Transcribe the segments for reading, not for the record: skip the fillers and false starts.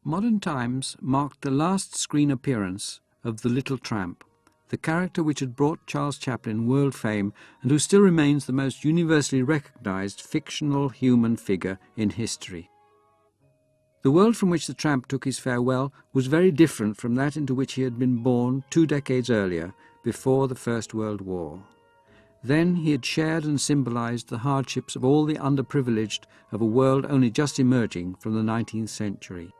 Modern Times marked the last screen appearance of the Little Tramp, the character which had brought Charles Chaplin world fame and who still remains the most universally recognised fictional human figure in history. The world from which the tramp took his farewell was very different from that into which he had been born 2 decades earlier, before the First World War. Then he had shared and symbolised the hardships of all the underprivileged of a world only just emerging from the 19th century.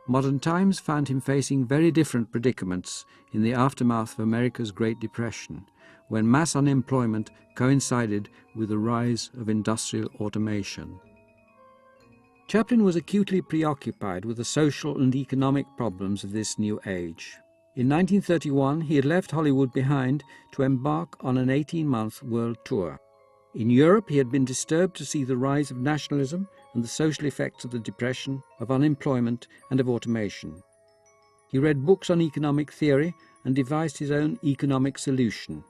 Modern Times found him facing very different predicaments in the aftermath of America's Great Depression, when mass unemployment coincided with the rise of industrial automation. Chaplin was acutely preoccupied with the social and economic problems of this new age. In 1931, he had left Hollywood behind to embark on an 18-month world tour. In Europe, he had been disturbed to see the rise of nationalism and the social effects of the depression, of unemployment and of automation. He read books on economic theory and devised his own economic solution,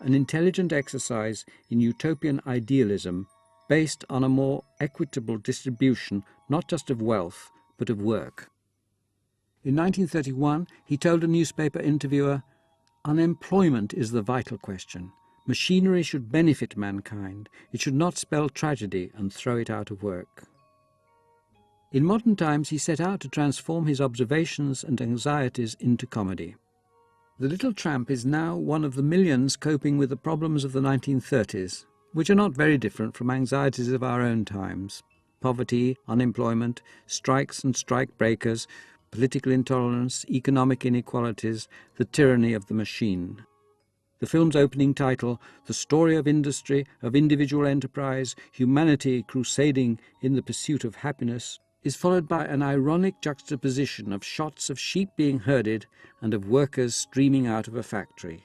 an intelligent exercise in utopian idealism based on a more equitable distribution not just of wealth but of work. In 1931, he told a newspaper interviewer, "Unemployment is the vital question. Machinery should benefit mankind. It should not spell tragedy and throw it out of work." In Modern Times, he set out to transform his observations and anxieties into comedy. The Little Tramp is now one of the millions coping with the problems of the 1930s, which are not very different from anxieties of our own times. Poverty, unemployment, strikes and strike breakers, political intolerance, economic inequalities, the tyranny of the machine. The film's opening title, "The Story of Industry, of Individual Enterprise, Humanity Crusading in the Pursuit of Happiness," is followed by an ironic juxtaposition of shots of sheep being herded and of workers streaming out of a factory.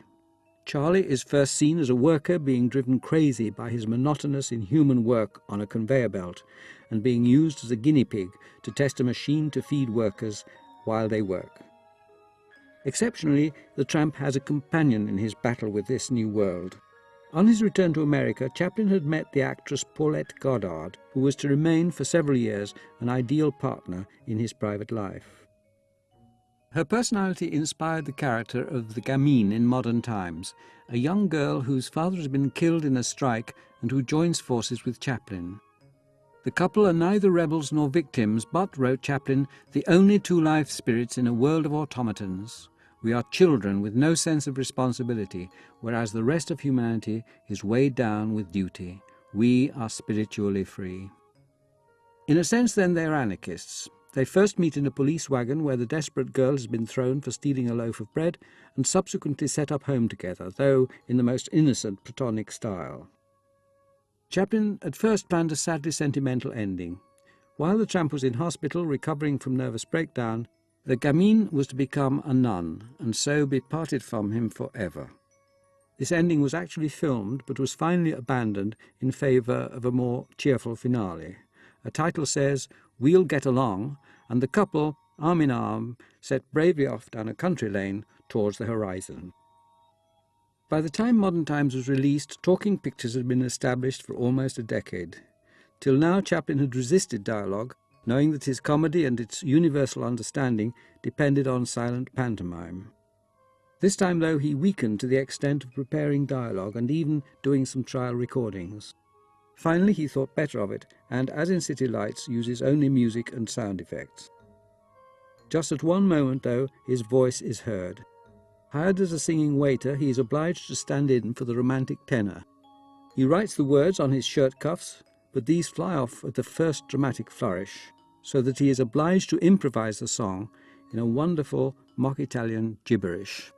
Charlie is first seen as a worker being driven crazy by his monotonous, inhuman work on a conveyor belt and being used as a guinea pig to test a machine to feed workers while they work. Exceptionally, the tramp has a companion in his battle with this new world. On his return to America, Chaplin had met the actress Paulette Goddard, who was to remain for several years an ideal partner in his private life. Her personality inspired the character of the gamine in Modern Times, a young girl whose father has been killed in a strike and who joins forces with Chaplin. The couple are neither rebels nor victims, but, wrote Chaplin, the only two life spirits in a world of automatons. We are children with no sense of responsibility, whereas the rest of humanity is weighed down with duty. We are spiritually free. In a sense, then, they are anarchists. They first meet in a police wagon where the desperate girl has been thrown for stealing a loaf of bread and subsequently set up home together, though in the most innocent Platonic style. Chaplin at first planned a sadly sentimental ending. While the tramp was in hospital recovering from nervous breakdown, the gamine was to become a nun and so be parted from him forever. This ending was actually filmed but was finally abandoned in favour of a more cheerful finale. A title says, "We'll get along," and the couple, arm in arm, set bravely off down a country lane towards the horizon. By the time Modern Times was released, talking pictures had been established for almost a decade. Till now, Chaplin had resisted dialogue, knowing that his comedy and its universal understanding depended on silent pantomime. This time, though, he weakened to the extent of preparing dialogue and even doing some trial recordings. Finally, he thought better of it, and, as in City Lights, uses only music and sound effects. Just at one moment, though, his voice is heard. Hired as a singing waiter, he is obliged to stand in for the romantic tenor. He writes the words on his shirt cuffs, but these fly off at the first dramatic flourish, so that he is obliged to improvise the song in a wonderful mock-Italian gibberish.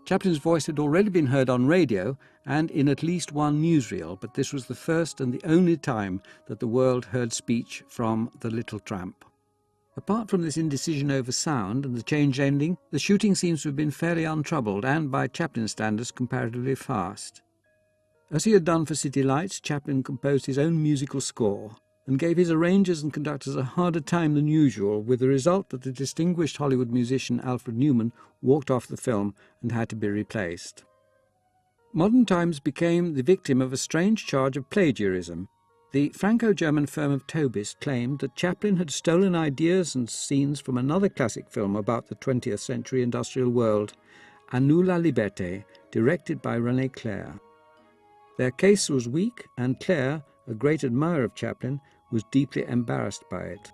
Chaplin's voice had already been heard on radio and in at least one newsreel, but this was the first and the only time that the world heard speech from the Little Tramp. Apart from this indecision over sound and the changed ending, the shooting seems to have been fairly untroubled and, by Chaplin standards, comparatively fast. As he had done for City Lights, Chaplin composed his own musical score and gave his arrangers and conductors a harder time than usual, with the result that the distinguished Hollywood musician Alfred Newman walked off the film and had to be replaced. Modern Times became the victim of a strange charge of plagiarism. The Franco-German firm of Tobis claimed that Chaplin had stolen ideas and scenes from another classic film about the 20th century industrial world, À nous la liberté, directed by René Clair. Their case was weak, and Clair, a great admirer of Chaplin, was deeply embarrassed by it.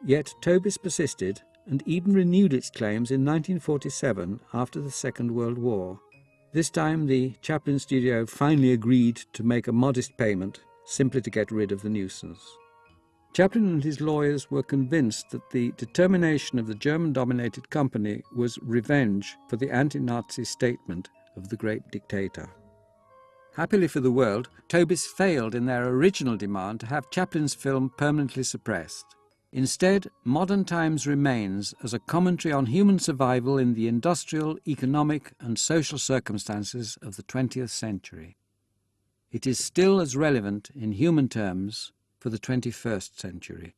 Yet Tobis persisted and even renewed its claims in 1947 after the Second World War. This time the Chaplin studio finally agreed to make a modest payment, simply to get rid of the nuisance. Chaplin and his lawyers were convinced that the determination of the German-dominated company was revenge for the anti-Nazi statement of the great dictator. Happily for the world, Tobis failed in their original demand to have Chaplin's film permanently suppressed. Instead, Modern Times remains as a commentary on human survival in the industrial, economic and social circumstances of the 20th century. It is still as relevant in human terms for the 21st century.